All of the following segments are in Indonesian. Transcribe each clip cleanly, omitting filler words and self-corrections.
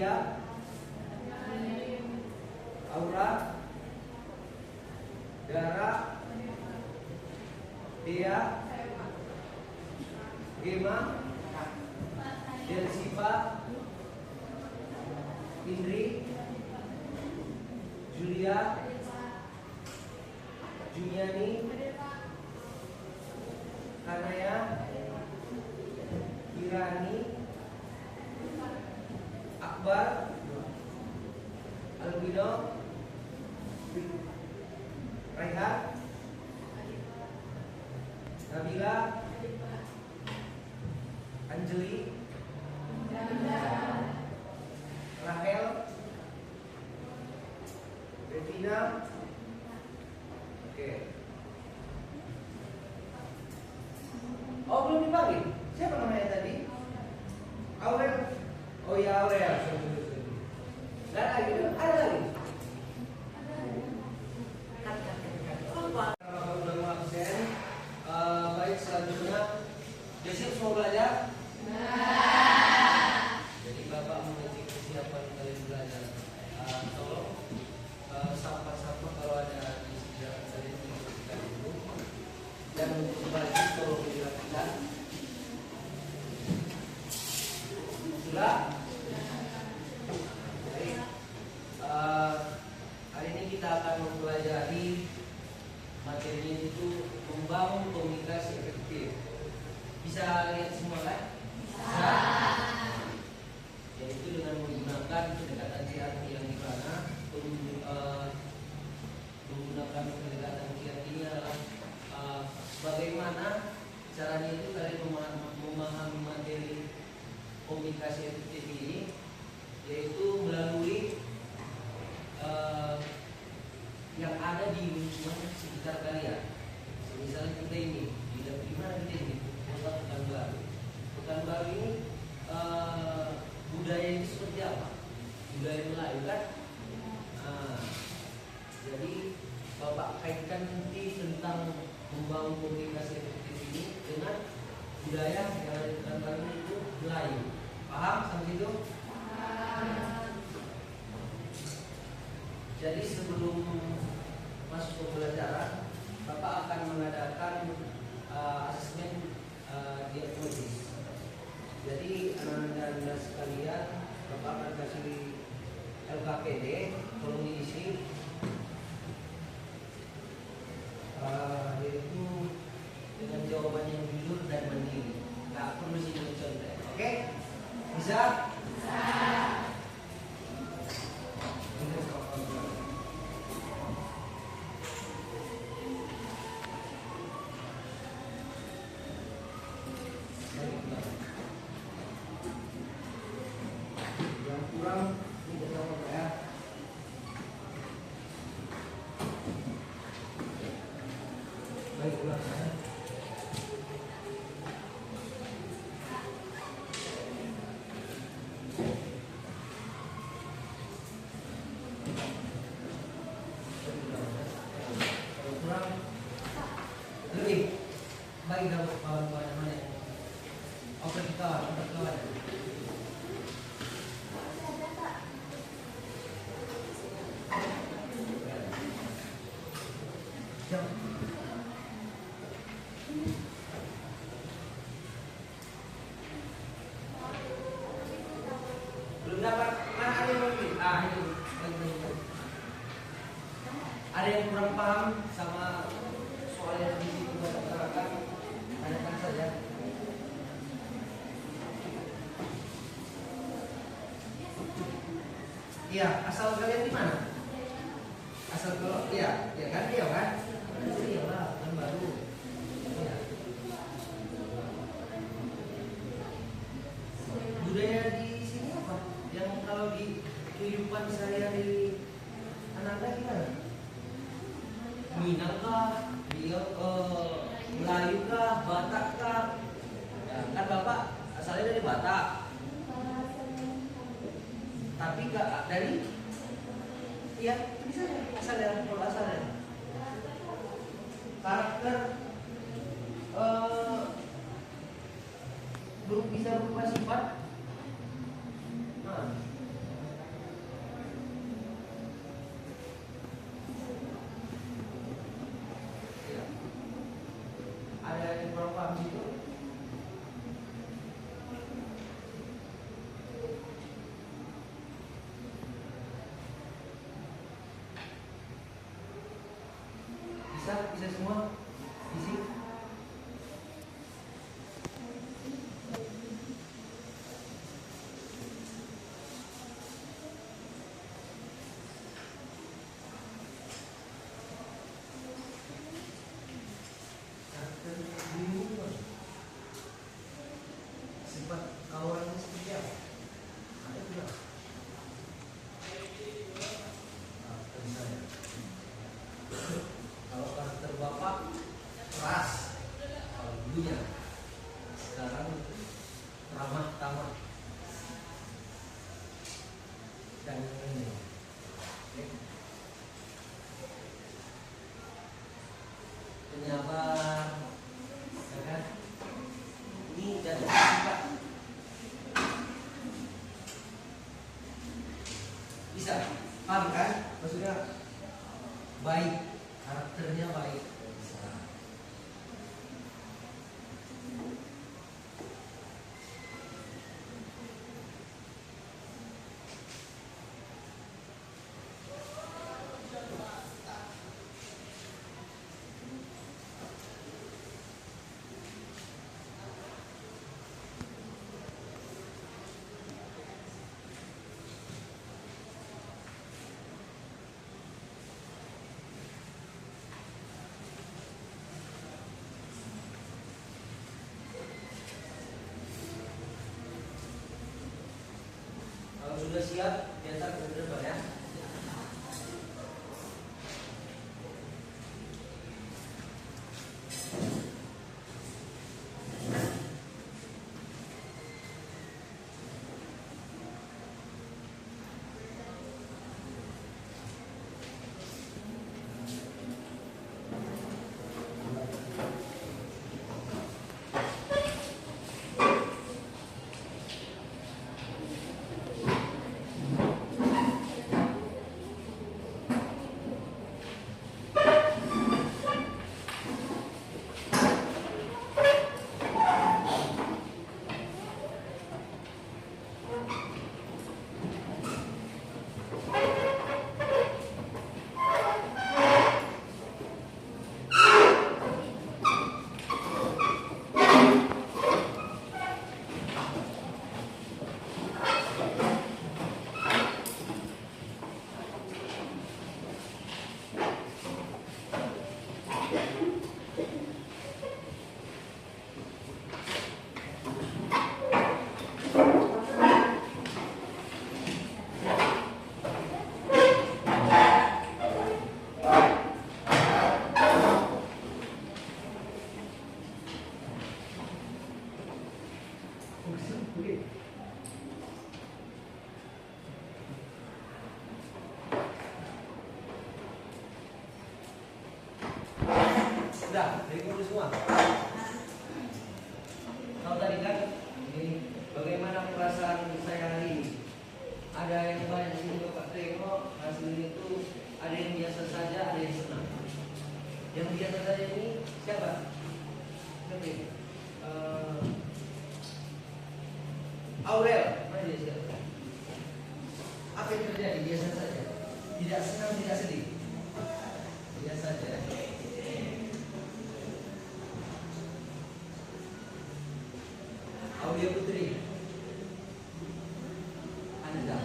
Aulia, Aura, Dara, Dea, Gema, Delsiva, Indri, Julia, Juliani, Kanaya, Irani, Akbar, Albino, Raihan, Nabila, Anjeli, Rahel, Revina. Oke. Oh, belum dipanggil. Siapa namanya tadi? Aurel. Oh ya, Aurel. Dan lagi, ada lagi. Kalau udah mau absen, baik selanjutnya. Besok mau belajar? Jadi Bapak mengecek kesiapan kalian belajar. Tolong sapa-sapa kalau ada di sekitar kalian dilakukan dulu. Dan untuk baju tolong dilakukan. Sudah? Baik. Hari ini kita akan mempelajari materinya itu membangun komunikasi efektif. Bisa lihat semua kan? Bisa. Yaitu dengan menggunakan pendekatan hierarki yang di mana menggunakan pendekatan hierarki ini adalah bagaimana caranya itu kalian memahami materi komunikasi efektif ini, yaitu melalui yang ada di lingkungan sekitar kalian. Misalnya kita ini di mana kita ini? Pekanbaru. Pekanbaru ini budayanya seperti apa? Budaya Melayu kan? Jadi Bapak kaitkan nanti tentang membangun komunikasi efektif ini dengan budaya yang ada di Pekanbaru itu Melayu. Paham sampai itu? Jadi sebelum masuk ke pembelajaran, Bapak akan mengadakan asesmen diagnosis. Jadi anak-anak dan anda sekalian, Bapak akan kasih LKPD, tolong diisi, yaitu dengan jawaban yang jujur dan mandiri. Nggak perlu sih contoh. Oke? Bisa? Bisa. Baik, kawan-kawan yang mana? Oke, kita kawan. Belum dapat, mana ada yang mungkin? Ini. Ada yang kurang paham sama soal yang di situ masyarakat, tanyakan saja. Iya, asal kalian di mana? Asal kalau iya, ya kan dia kan? Iya lah, kan baru. Ya. Budaya di sini apa? Yang kalau di kehidupan sehari-hari anak-anak gimana? Minang kah? Melayu kah? Batak kah? Ya, kan Bapak asalnya dari Batak. Tapi gak dari ya bisa asalnya, kalau asalnya karakter belum bisa berubah sifat. Nah, semua isi. Sifat kawannya seperti apa? Ada tidak? Karakter saya. Kalau karakter bapak keras, kalau dulunya sekarang ramah tamah dan ini. Oke. Penyabar, ya kan? Ini jadi sifat. Bisa, paham kan? Maksudnya baik, karakternya baik. Bisa. Kalau sudah siap, biasa ke depan ya. Sudah, dari guru semua. Tahu tadi kan, ini bagaimana perasaan saya hari ini? Ada yang banyak sini Bapak tengok hasil itu, ada yang biasa saja, ada yang senang. Yang biasa saja ini siapa? Siapa ini? Aurel, mana dia siapa? Apa yang terjadi? Biasa saja. Tidak senang, tidak sedih. Biasa saja. Aulia Putri, Anda,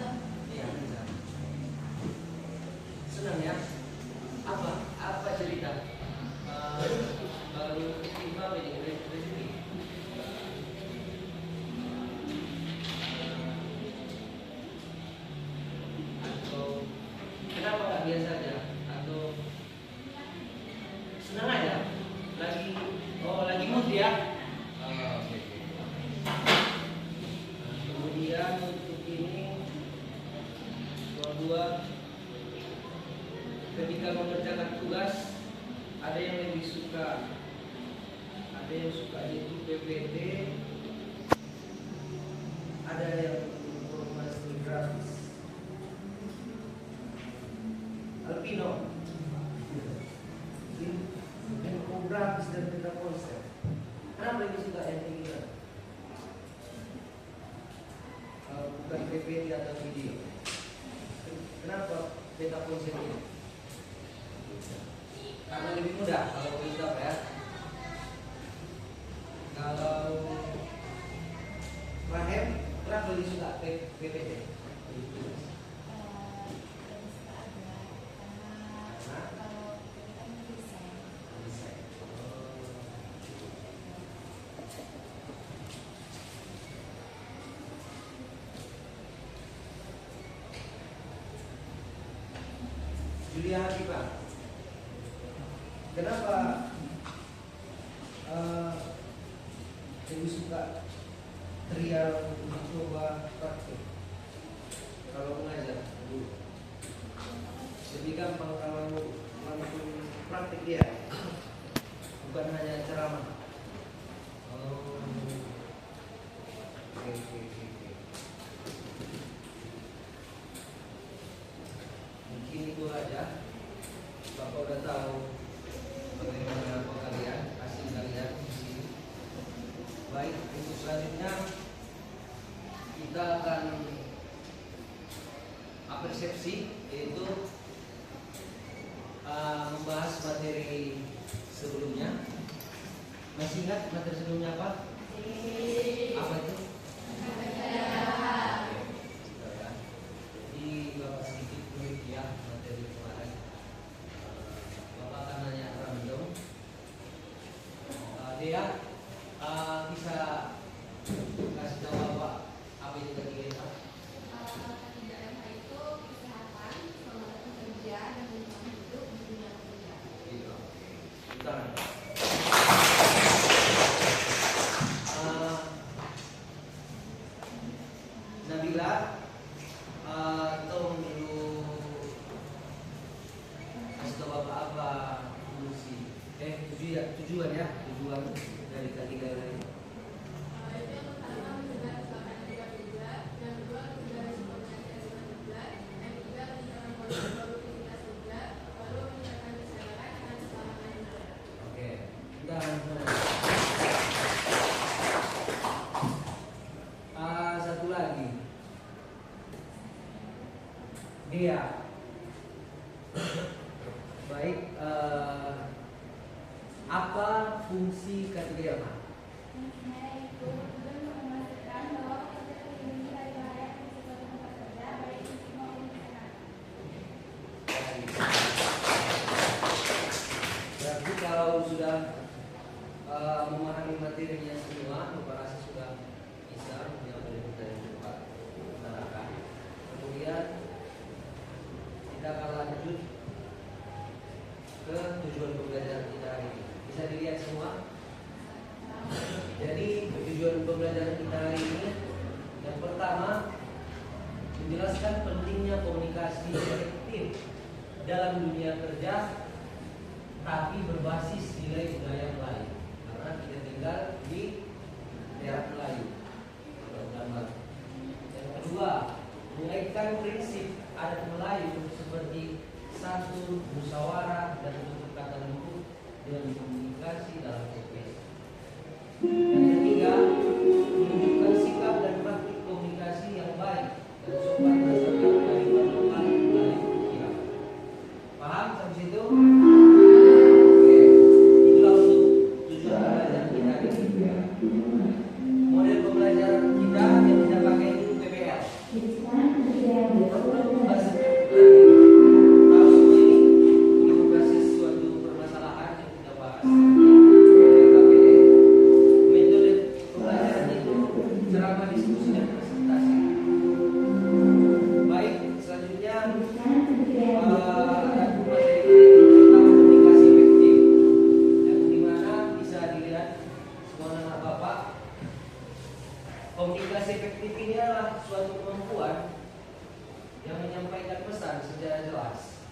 iya Anda. Senang ya? Apa cerita? Baru tiba ini rezeki. Atau kenapa nggak biasa aja? Atau senang aja? Lagi mood ya? Kemudian untuk ini dua ketika mengerjakan tugas ada yang lebih suka, ada yang suka itu PPT, ada yang informasi grafis. Alpino, infografis dan peta konsep. Kenapa lebih suka yang ini? Bukan PPT atau video. Kenapa peta konsep ini? karena lebih mudah kalau begitu apa ya. Kalau Rahim, kenapa lebih suka PPT? Julia Habibah, kenapa lebih suka trial mencoba praktik kalau mengajar dulu? Lebih gampang kalau langsung praktik dia, bukan hanya ceramah. Oh, oke. Mungkin itu aja. Bapak udah tahu bagaimana kalian, hasil kalian di sini. Baik, untuk selanjutnya kita akan persepsi, yaitu membahas materi sebelumnya. Masih ingat materi sebelumnya apa? Apa itu? Jadi Bapak sedikit ya materi kemarin. Bapak akan nanya random. Dia bisa kasih tahu Bapak apa itu tadi Pak? Itu kesehatan, semangat bekerja, dan lingkungan hidup di dunia kerja. Iya. Bentar. Nabila, tolong dulu kasih tahu Bapak apa fungsi tujuan dari ketiga ini. Itu pertama mencegah kecelakaan kerja, yang kedua mencegah risiko penyakit akibat kerja, yang ketiga meningkatkan produktivitas kerja, lalu meningkatkan kesehatan dan keselamatan kerja. Oke, dan satu lagi, dia baik. Apa fungsi ketiga apa? Fungsinya itu tujuan memastikan bahwa pekerja terlindungi dari bahaya risiko tempat kerja, baik fisik maupun kesehatan. Berarti kalau sudah memahami materinya semua, Bapak rasa sudah bisa menjawab dari Bapak utarakan. Kemudian kita akan lanjut ke tujuan pembelajaran kita hari ini. Bisa dilihat semua. Jadi tujuan pembelajaran kita hari ini yang pertama menjelaskan pentingnya komunikasi efektif dalam dunia kerja, tapi berbasis nilai budaya Melayu, karena kita tinggal di daerah Melayu. Yang kedua, mengaitkan prinsip adat Melayu seperti santun, musyawarah, dan tutur kata lembut dengan komunikasi dalam profesi. Yang ketiga, menunjukkan sikap dan praktik komunikasi yang baik dan sopan berdasarkan kearifan lokal Melayu. Paham sampai situ? Oke, itulah untuk tujuan pembelajaran kita hari ini. Model pembelajaran kita yang kita pakai itu PPL. Tahu semua ini berbasis suatu permasalahan yang kita bahas. Metode pembelajaran itu ceramah, diskusi, dan presentasi. Baik, selanjutnya ada materi tentang komunikasi efektif, yang dimana bisa dilihat semua anak Bapak. Komunikasi efektif ini adalah suatu kemampuan yang menyampaikan pesan secara jelas,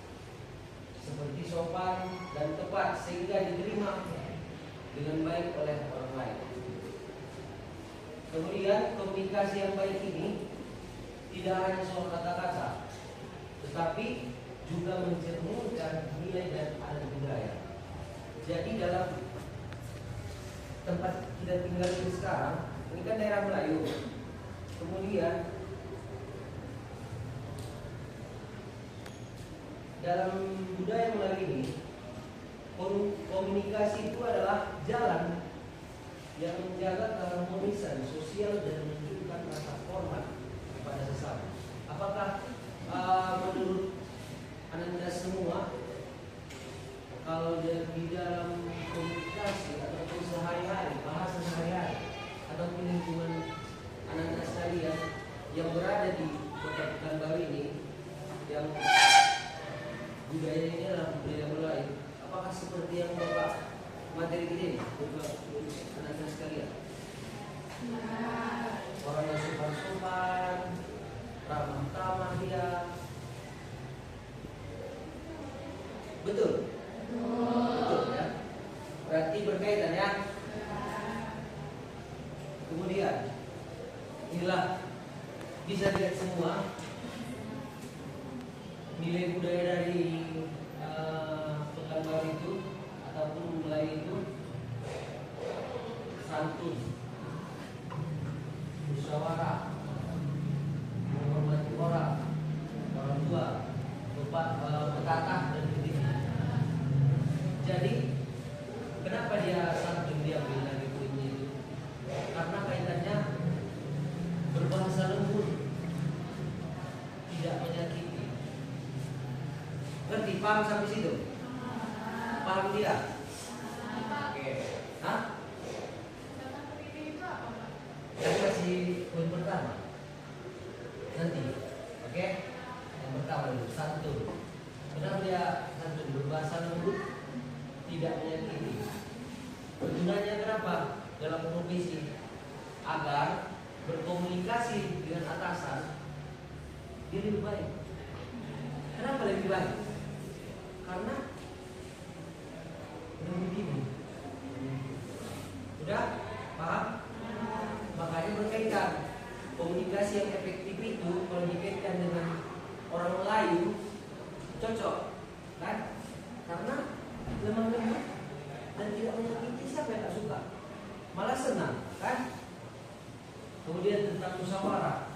seperti sopan dan tepat sehingga diterima dengan baik oleh orang lain. Kemudian komunikasi yang baik ini tidak hanya soal kata-kata, tetapi juga mencerminkan nilai dan adat budaya. Jadi dalam tempat kita tinggal ini sekarang, ini kan daerah Melayu. Kemudian dalam budaya Melayu ini Komunikasi itu adalah jalan yang menjaga keharmonisan sosial dan menunjukkan rasa hormat kepada sesama. Apakah menurut Anda semua, kalau di dalam komunikasi ataupun sehari-hari, bahasa sehari-hari ataupun lingkungan Anda sekalian yang berada di Kota Pekanbaru ini, yang budaya ini adalah budaya Melayu, apakah seperti yang Bapak materi kita ini, Bapak anak-anak sekalian? Orang yang sopan-sopan, ramah-tamah dia. Betul? Betul ya. Berarti berkaitan ya. Kemudian inilah bisa dilihat semua nilai budaya dari Pekanbaru itu ataupun Melayu itu: santun, musyawarah, menghormati orang tua, bertatah dan berdiri. Jadi kenapa dia santun, dia ambil lagi poinnya itu? Karena kaitannya berbahasa lembut, tidak menyakiti. Ngerti? Paham sampai situ? Paham tidak? Oke. Hah? Saya kasih poin pertama nanti. Oke? Yang pertama dulu, santun. Kenapa dia santun? Berbahasa lembut, tidak menyakiti. Gunanya kenapa? Dalam profesi, agar berkomunikasi dengan atasan dia lebih baik. Kenapa lebih baik? Karena begini. Udah paham? Makanya berkaitan komunikasi yang efektif itu kalau dikaitkan dengan orang Melayu cocok, kan? Karena lemah lembut dan tidak menyakiti. Siapa yang tak suka? Malah senang, kan? Kemudian tentang musyawarah.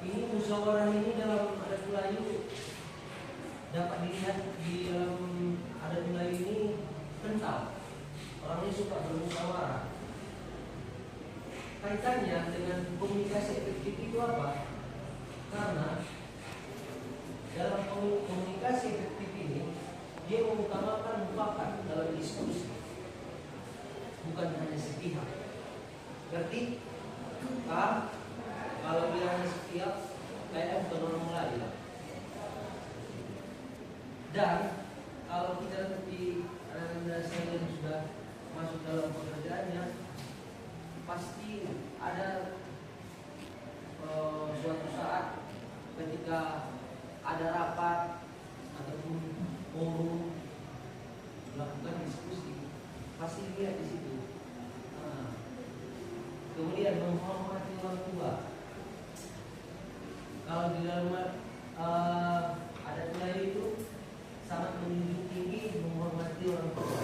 Ini musyawarah ini dalam adat Melayu dapat dilihat di dalam adat Melayu ini kental. Orangnya suka bermusyawarah. Kaitannya dengan komunikasi efektif itu apa? Karena dalam komunikasi efektif ini dia mengutamakan mufakat dalam diskusi, bukan hanya sepihak. Berarti kalau dia hanya sepihak, kayaknya bukan orang Melayu. Dan kalau kita nanti Anda yang sudah masuk dalam pekerjaannya, pasti ada suatu saat ketika ada rapat ataupun forum melakukan diskusi, pasti lihat di situ. Kemudian menghormati orang tua. Kalau di dalam adat Melayu itu sangat menjunjung tinggi menghormati orang tua.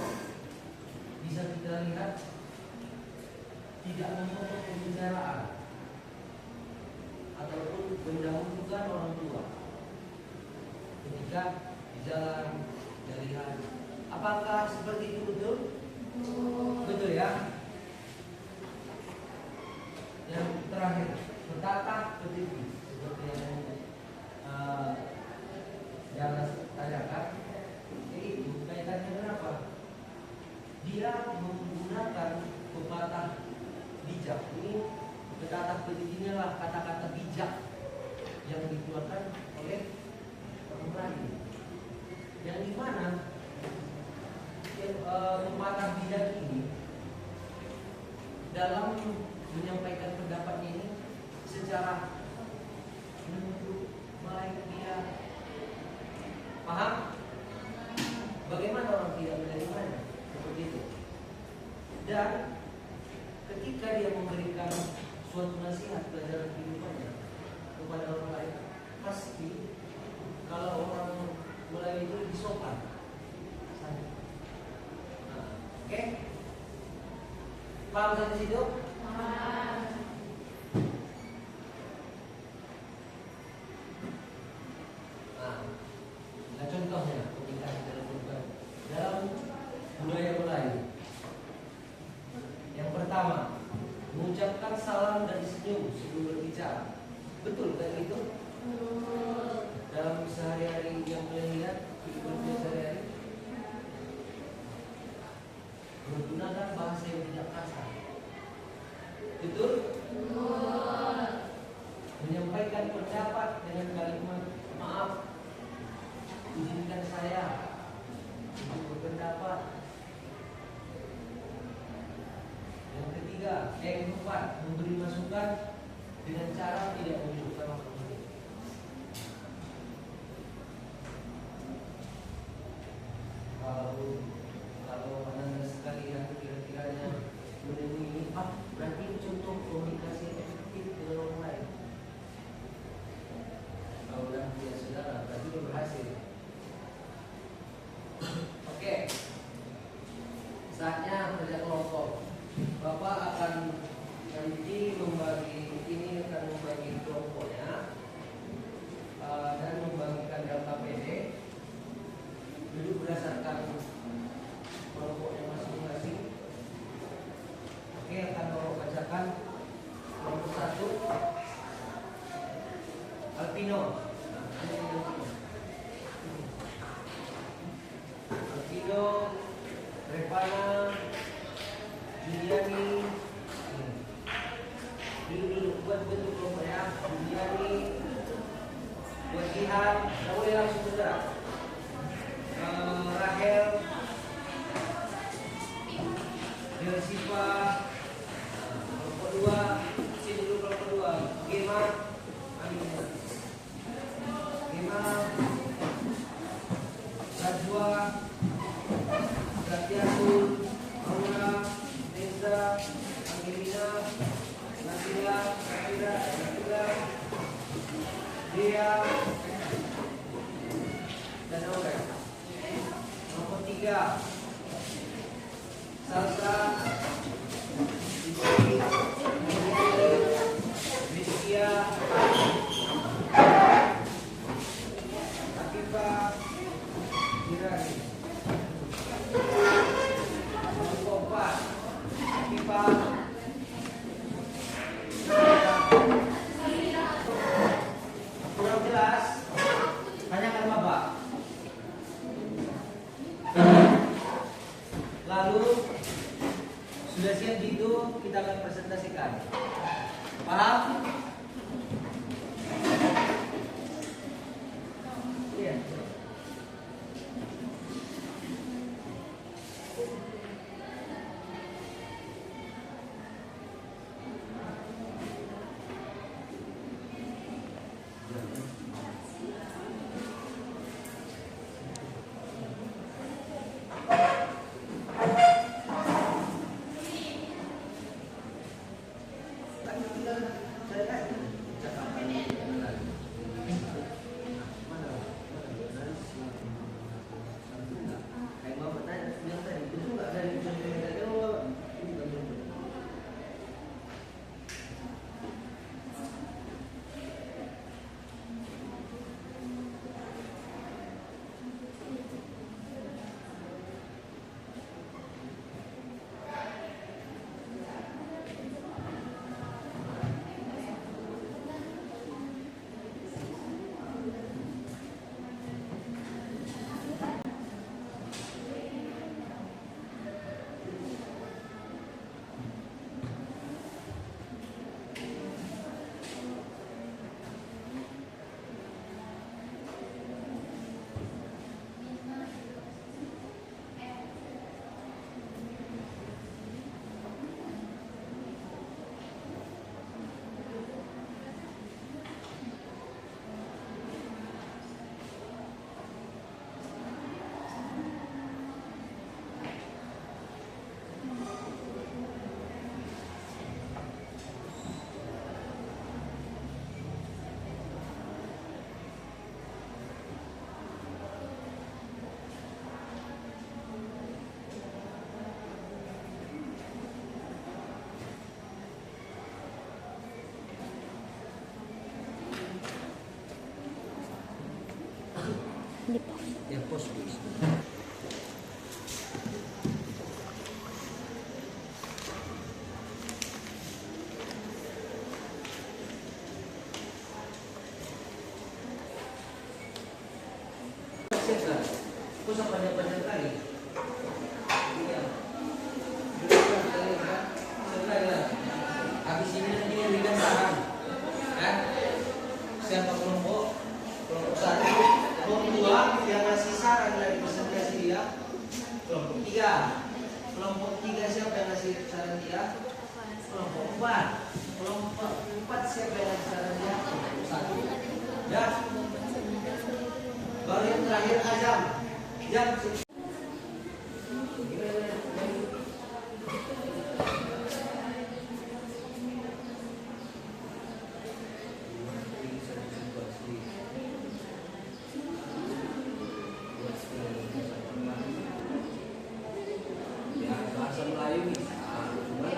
Bisa kita lihat tidak memotong pembicaraan ataupun mendahulukan orang tua ketika di jalan jalihan. Apakah seperti itu betul? Betul ya. Yang terakhir, bertatah berdiri seperti yang tanyakan. Itu kaitannya kenapa? Dia menggunakan pepatah bijak. Ini bertatah berdirinya lah kata-kata bijak yang dikeluarkan oleh orang lain. Yang dimana pepatah bijak ini dalam menyampaikan pendapatnya ini secara menuju baik dia. Paham? Bagaimana orang tidak menerimanya? Seperti itu. Dan ketika dia memberikan suatu nasihat pelajaran kehidupannya kepada orang lain, pasti kalau orang mulai itu lebih sopan. Oke? Paham sampai situ? Nah, contohnya komunikasi dalam itu berbicara. Betul kan itu? Dalam sehari-hari yang kalian lihat kehidupan sehari-hari menggunakan bahasa yang tidak kasar. Betul? Menyampaikan pendapat dengan kalimat maaf, izinkan saya untuk berpendapat. Yang ketiga, yang keempat, memberi masukan dengan cara tidak menunjukkan opini. Kalau anda sekalian kira-kiranya menemui ini, berarti contoh komunikasi efektif dengan orang lain. Kalau udah punya saudara, berarti dia berhasil. Oke, saatnya kerja kelompok. Bapak akan nanti membagi kelompoknya dan membagikan data PD duduk berdasarkan kelompoknya masing-masing. Oke, akan bapak bacakan kelompok 1 Alpino. Alpino, Revana, Juliani. Duduk buat bentuk kelompok ya. Juliani, buat Jihan, tidak boleh langsung bergerak. Rahel, Delsiva, kelompok 2, sini dulu kelompok 2. Gema, Gema, Rajwa, Gratiasul, Aura, Reza, Angelina, Nasila, Dia, dan Aura. Nomor 3, Salsa, Rizkia, Akifah, Irani. Nomor 4, Akifah, kurang jelas, tanyakan Bapak. Lalu sudah siap gitu, kita akan presentasikan. Paham? Iya. Ya, pos please. ya. Kelompok 4. Kelompok 4 siapa yang caranya? Satu. Ya. Baru yang terakhir Azam. Yang bahasa Melayu bisa, cuma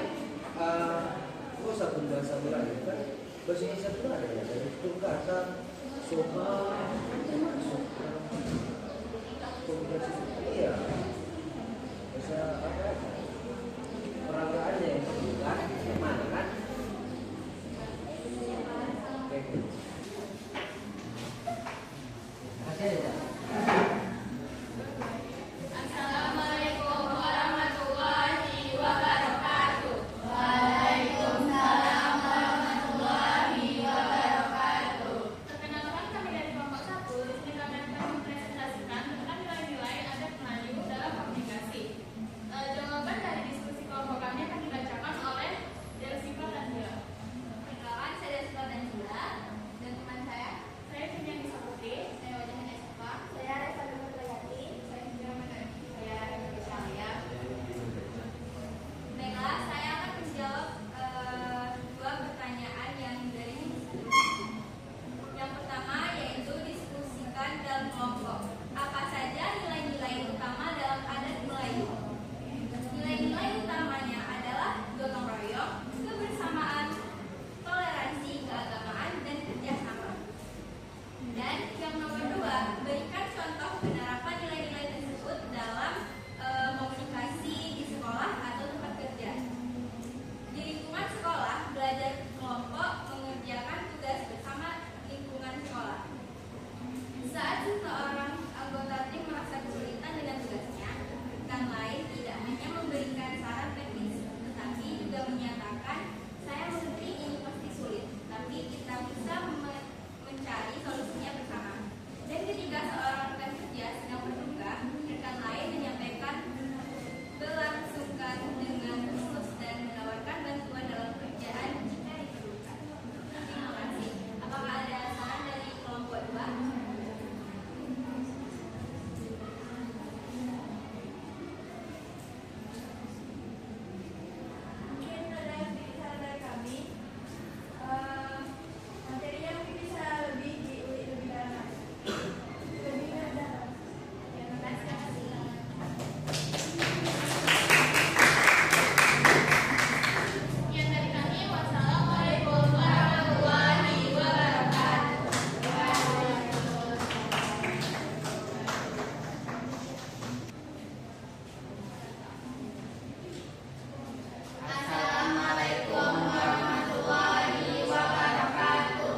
kok satu bahasa Melayu kan bahasa Indonesia pun ada ya, dari itu kata soba, iya, bahasa apa? Peragaannya yang bukan, yang mana kan? Masih ada ya? Assalamualaikum warahmatullahi wabarakatuh. Perkenalkan, kami dari kelompok 1. Di sini kami akan mempresentasikan tentang nilai-nilai adab Melayu dalam komunikasi. Jawaban dari diskusi kelompok kami akan dibacakan oleh Delsiva dan Hila. Perkenalkan, saya Delsiva dan Hila, dan teman saya Firman Saputri, saya Wajahnya Esa, saya Reza Nurlayati, saya juga saya Reza Shalia. Baiklah, saya akan menjawab dua pertanyaan yang dari diskusi. Yang pertama yaitu diskusikan dalam kelompok. Apa saja nilai-nilai utama dalam adat Melayu? Nilai-nilai utamanya adalah gotong royong, kebersamaan, toleransi, keagamaan, dan kerjasama. Dan yang nomor 2, berikan contoh penerapan nilai-nilai tersebut dalam komunikasi di sekolah atau tempat kerja. Di lingkungan sekolah, belajar kelompok mengerjakan tugas bersama lingkungan sekolah. Saat seseorang anggota tim merasa kesulitan dengan tugasnya, rekan lain tidak hanya memberikan saran teknis, tetapi juga menyatakan, saya mengerti ini pasti sulit, tapi kita bisa mencari solusinya bersama. Dan ketika seorang rekan kerja sedang berduka, rekan lain menyampaikan berlangsungkan dengan tulus dan menawarkan bantuan dalam kerjaan jika diperlukan. Terima kasih. Apakah ada saran dari kelompok 2? Mungkin ada saran dari kami. Materinya mungkin bisa lebih diulik lebih dalam. Lebih dalam. Terima kasih. Sekian dari kami. Wassalamualaikum warahmatullahi wabarakatuh. Assalamualaikum warahmatullahi wabarakatuh.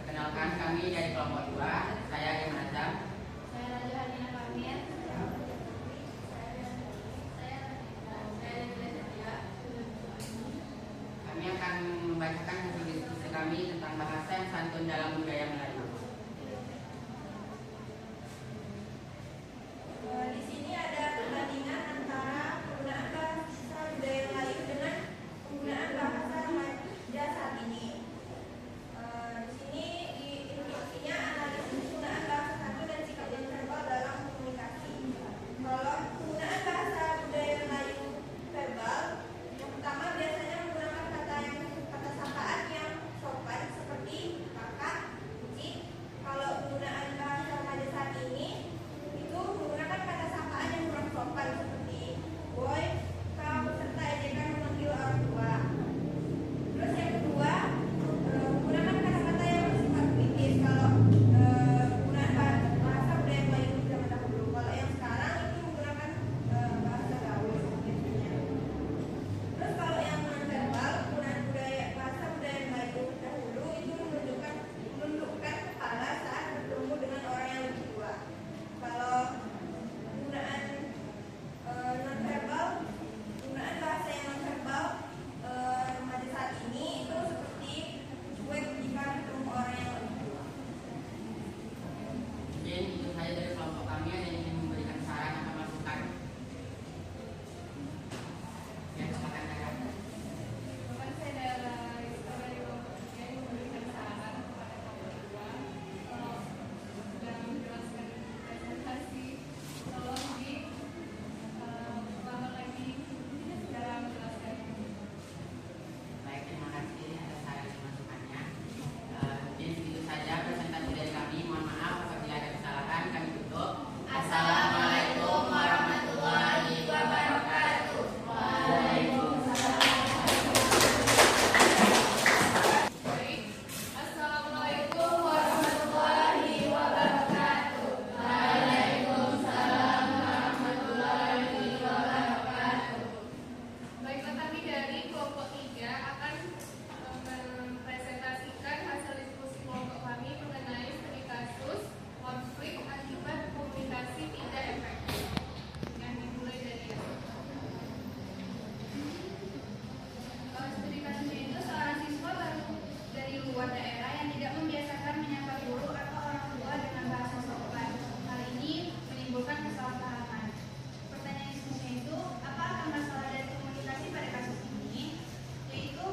Perkenalkan, kami dari kelompok 2, saya Iman Azam. Saya Raja Hadina Kamil. Saya Kami akan membacakan hasil diskusi kami tentang bahasa yang santun dalam budaya Melayu. Di sini ada perbandingan antara penggunaan bahasa budaya Melayu dengan penggunaan bahasa remaja saat ini. Di sini di instruksinya analisis penggunaan bahasa santun dan sikap verbal dalam komunikasi. Kalau penggunaan bahasa budaya Melayu verbal, yang pertama biasanya menggunakan kata sapaan yang sopan seperti kakak, cik, kelompok 3 akan mempresentasikan hasil diskusi kelompok kami mengenai studi kasus konflik akibat komunikasi tidak efektif. Yang dimulai dari studi kasusnya itu seorang siswa baru dari luar daerah yang tidak membiasakan menyapa guru atau orang tua dengan bahasa sopan. Hal ini menimbulkan kesalahpahaman. Pertanyaan diskusinya itu, apa akar masalah dari komunikasi pada kasus ini? Yaitu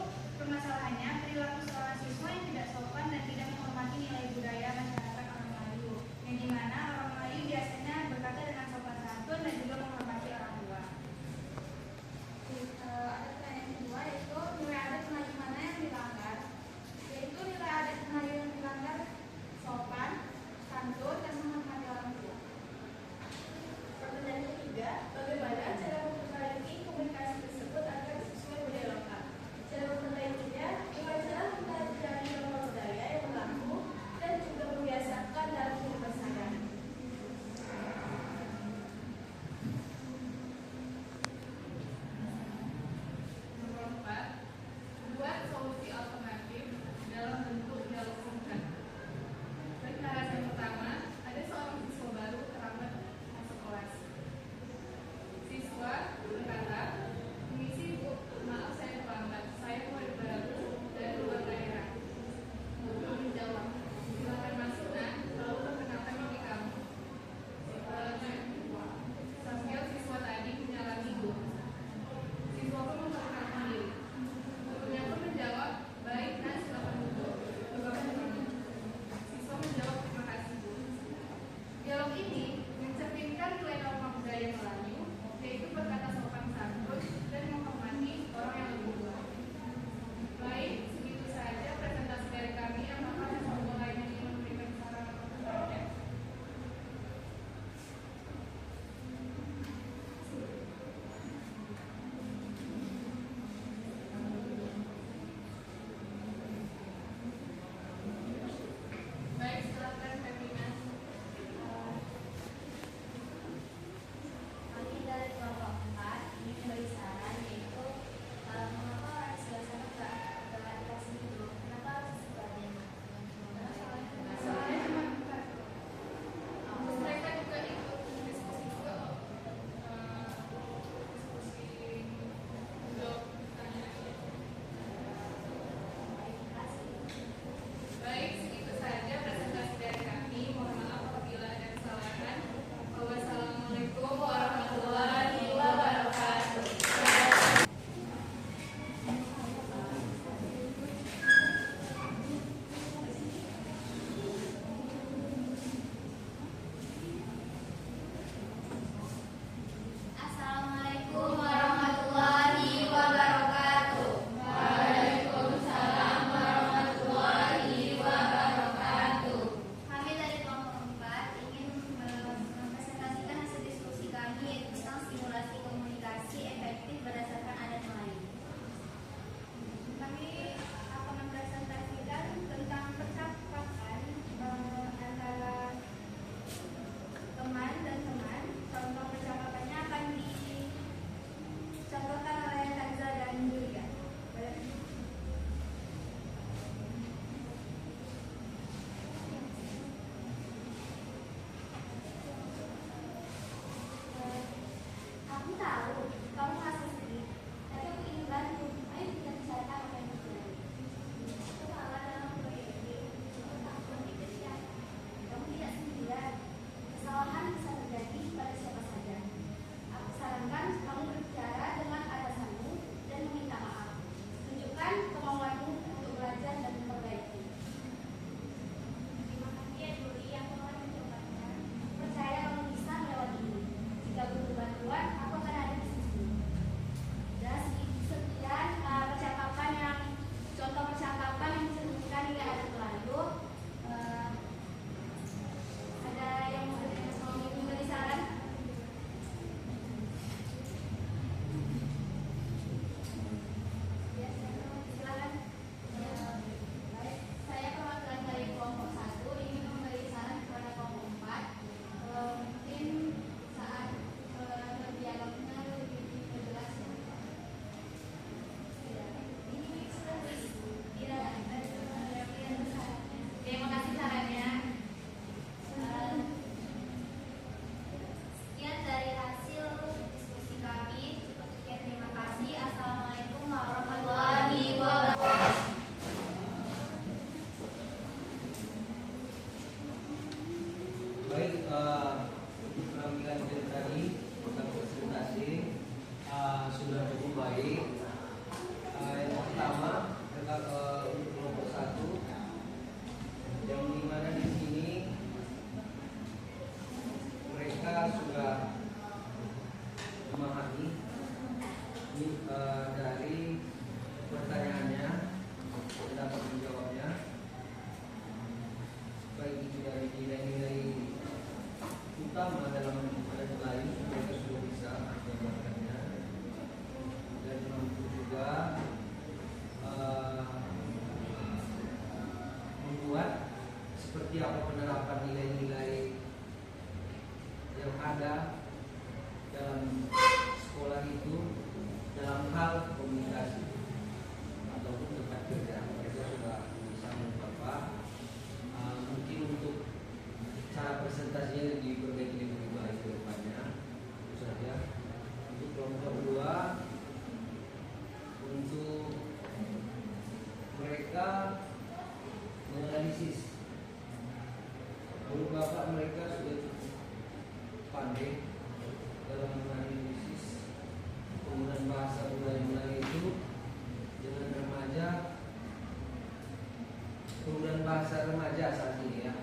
bahasa remaja saat ini ya,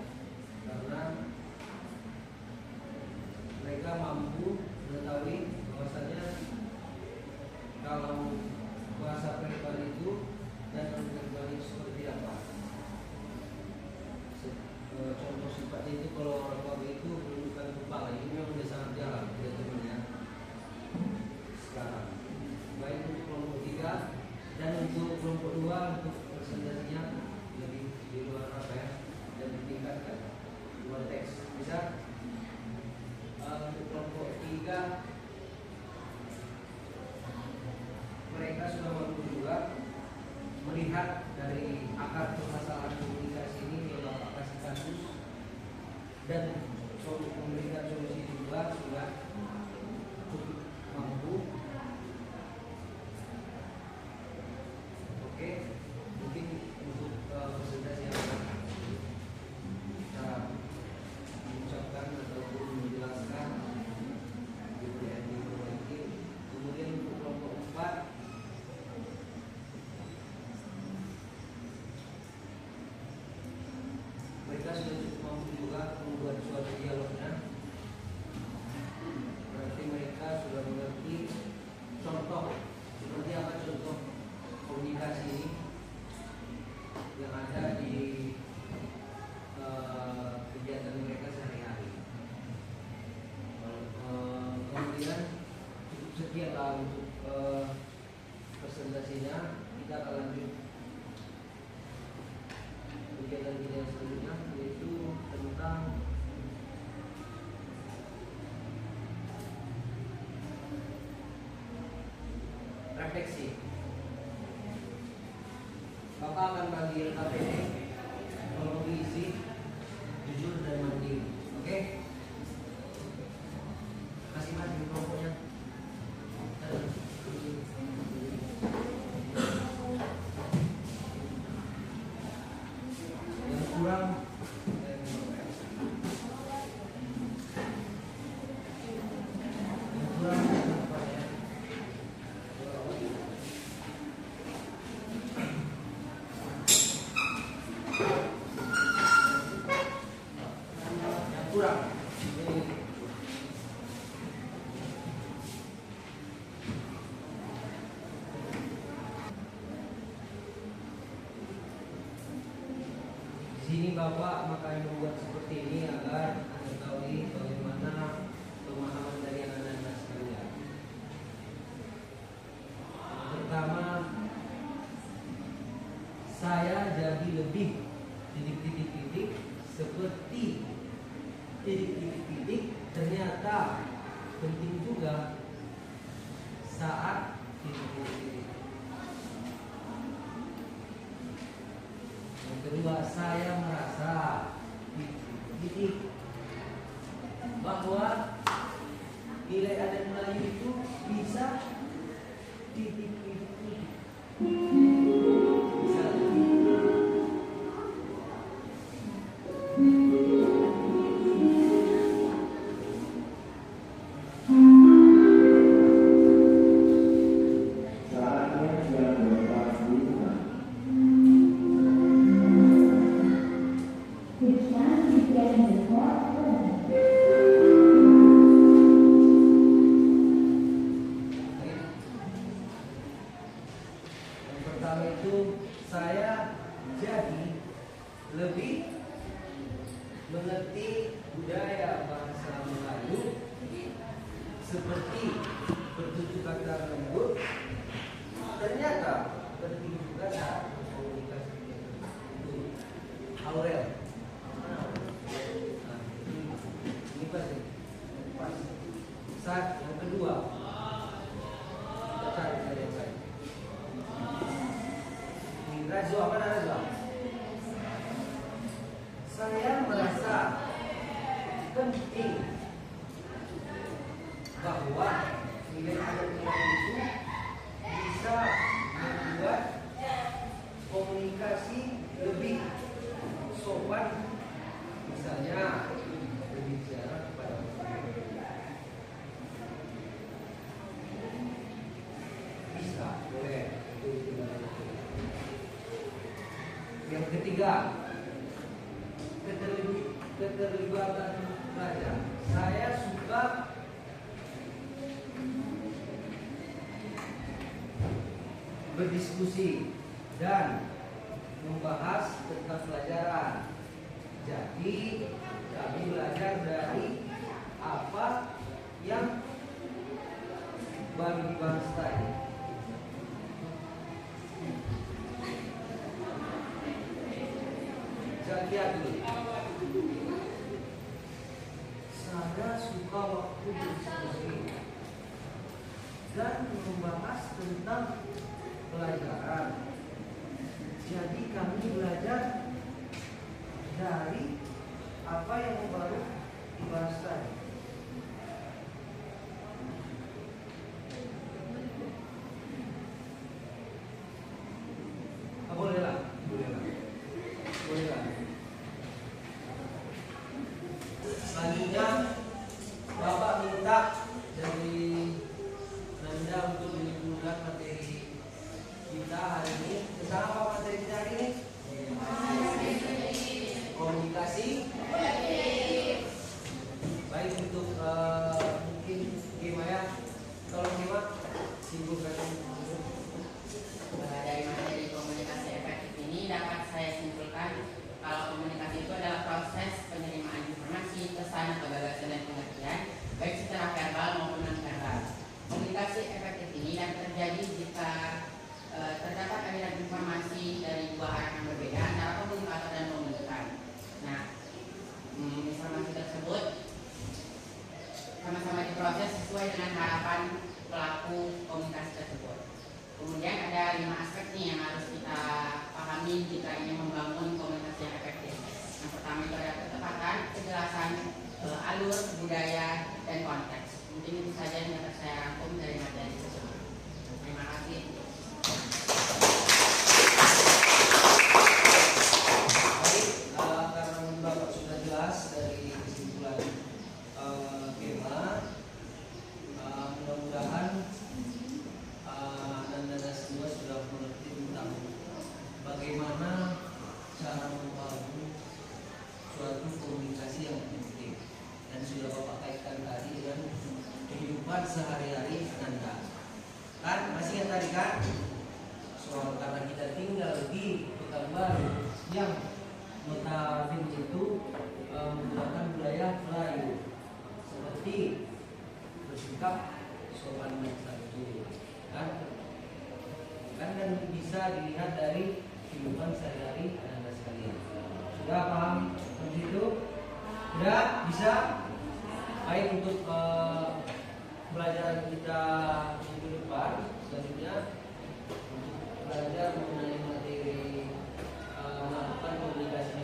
karena mereka mampu mengetahui bahwasanya kalau bahasa verbal itu dan non verbal itu seperti apa. Contoh sifatnya itu kalau orang tua itu menunjukkan kepala, ini memang sudah sangat jarang tidak temannya sekarang. Baik untuk kelompok 3 dan untuk kelompok 2 untuk presentasinya lebih di luar apa ya, dan ditingkatkan luar teks bisa. Untuk kelompok 3 mereka sudah mampu juga melihat dari akar permasalahan komunikasi ini yang Bapak kasih kasus dan memberikan solusi juga sudah cukup mampu. Oke, mungkin untuk presentasi yang akan kita mengucapkan ataupun menjelaskan di PND. Kemudian untuk kelompok 4 mereka sudah cukup mampu juga membuat suatu dialognya. Berarti mereka sudah mengerti contoh seperti apa contoh komunikasi ini yang ada di kegiatan mereka sehari-hari. Kemudian cukup sekian lah untuk presentasinya. Kita akan lanjut kegiatan kita yang selanjutnya, yaitu tentang refleksi. Bapak akan bagi LKPD tolong diisi jujur dan mandiri. Oke? Masing-masing kelompoknya. Yang kurang sini Bapak makanya membuat seperti ini agar mengetahui bagaimana pemahaman dari anak-anak sekalian. Yang pertama, saya jadi lebih titik-titik-titik seperti titik-titik-titik ternyata penting juga saat titik-titik. Yang kedua, saya merasa titik bahwa nilai adat Melayu itu bisa titik-titik. Bisa. Yang pertama itu saya jadi lebih mengerti budaya bahasa Melayu seperti bertutur kata lembut. Ternyata penting juga saat berkomunikasi itu. Aurel. Ini pas. Saat yang kedua, kita cari yang lain. Razwa, mana Razwa? Saya merasa penting bahwa nilai adat Melayu itu bisa membuat komunikasi lebih sopan, misalnya berbicara kepada orang. Bisa, boleh. Yang ketiga, keterlibatan pelajar. Saya suka berdiskusi dan membahas tentang pelajaran. Jadi kami belajar dari apa yang baru dibahas tadi. Lihat dulu. Saya suka waktu berdiskusi dan membahas tentang pelajaran. Jadi kami belajar dari apa yang baru dibahas tadi. Bolehlah. Selanjutnya Bapak minta dari Nanda untuk menunjukkan materi kita hari ini. Tentang apa materi kita hari ini? Komunikasi. Baik, untuk mungkin Gimaya, tolong Gima simpulkan. Dari materi komunikasi efektif ini dapat saya simpulkan kalau komunikasi itu adalah proses penerimaan informasi, pesan atau gagasan dan pengertian baik secara verbal maupun non verbal. Komunikasi efektif ini dapat terjadi jika terdapat aliran informasi dari dua arah yang berbeda antara komunikator dan komunikan. Nah, informasi tersebut sama-sama diproses sesuai dengan harapan pelaku komunikasi tersebut. Kemudian ada 5 aspek nih yang harus kita pahami jika ingin membangun komunikasi yang efektif. Yang pertama itu ada ketepatan, kejelasan, alur, budaya, dan konteks. Mungkin itu saja yang dapat saya rangkum dari materi tersebut. Terima kasih. Baik, karena Bapak sudah jelas dari kesimpulan Gema, mudah-mudahan Anda semua sudah mengerti tentang bagaimana cara membangun suatu komunikasi yang efektif, dan sudah Bapak kaitkan tadi dengan kehidupan sehari-hari Anda. Kan masih ingat tadi kan? Soal karena kita tinggal di Pekanbaru yang notabene itu menggunakan budaya Melayu seperti bersikap sopan santun, kan dan bisa dilihat dari kehidupan sehari-hari Anda sekalian. Sudah paham begitu? Sudah bisa? Baik, untuk pelajaran kita minggu depan selanjutnya untuk belajar mengenai materi melakukan komunikasi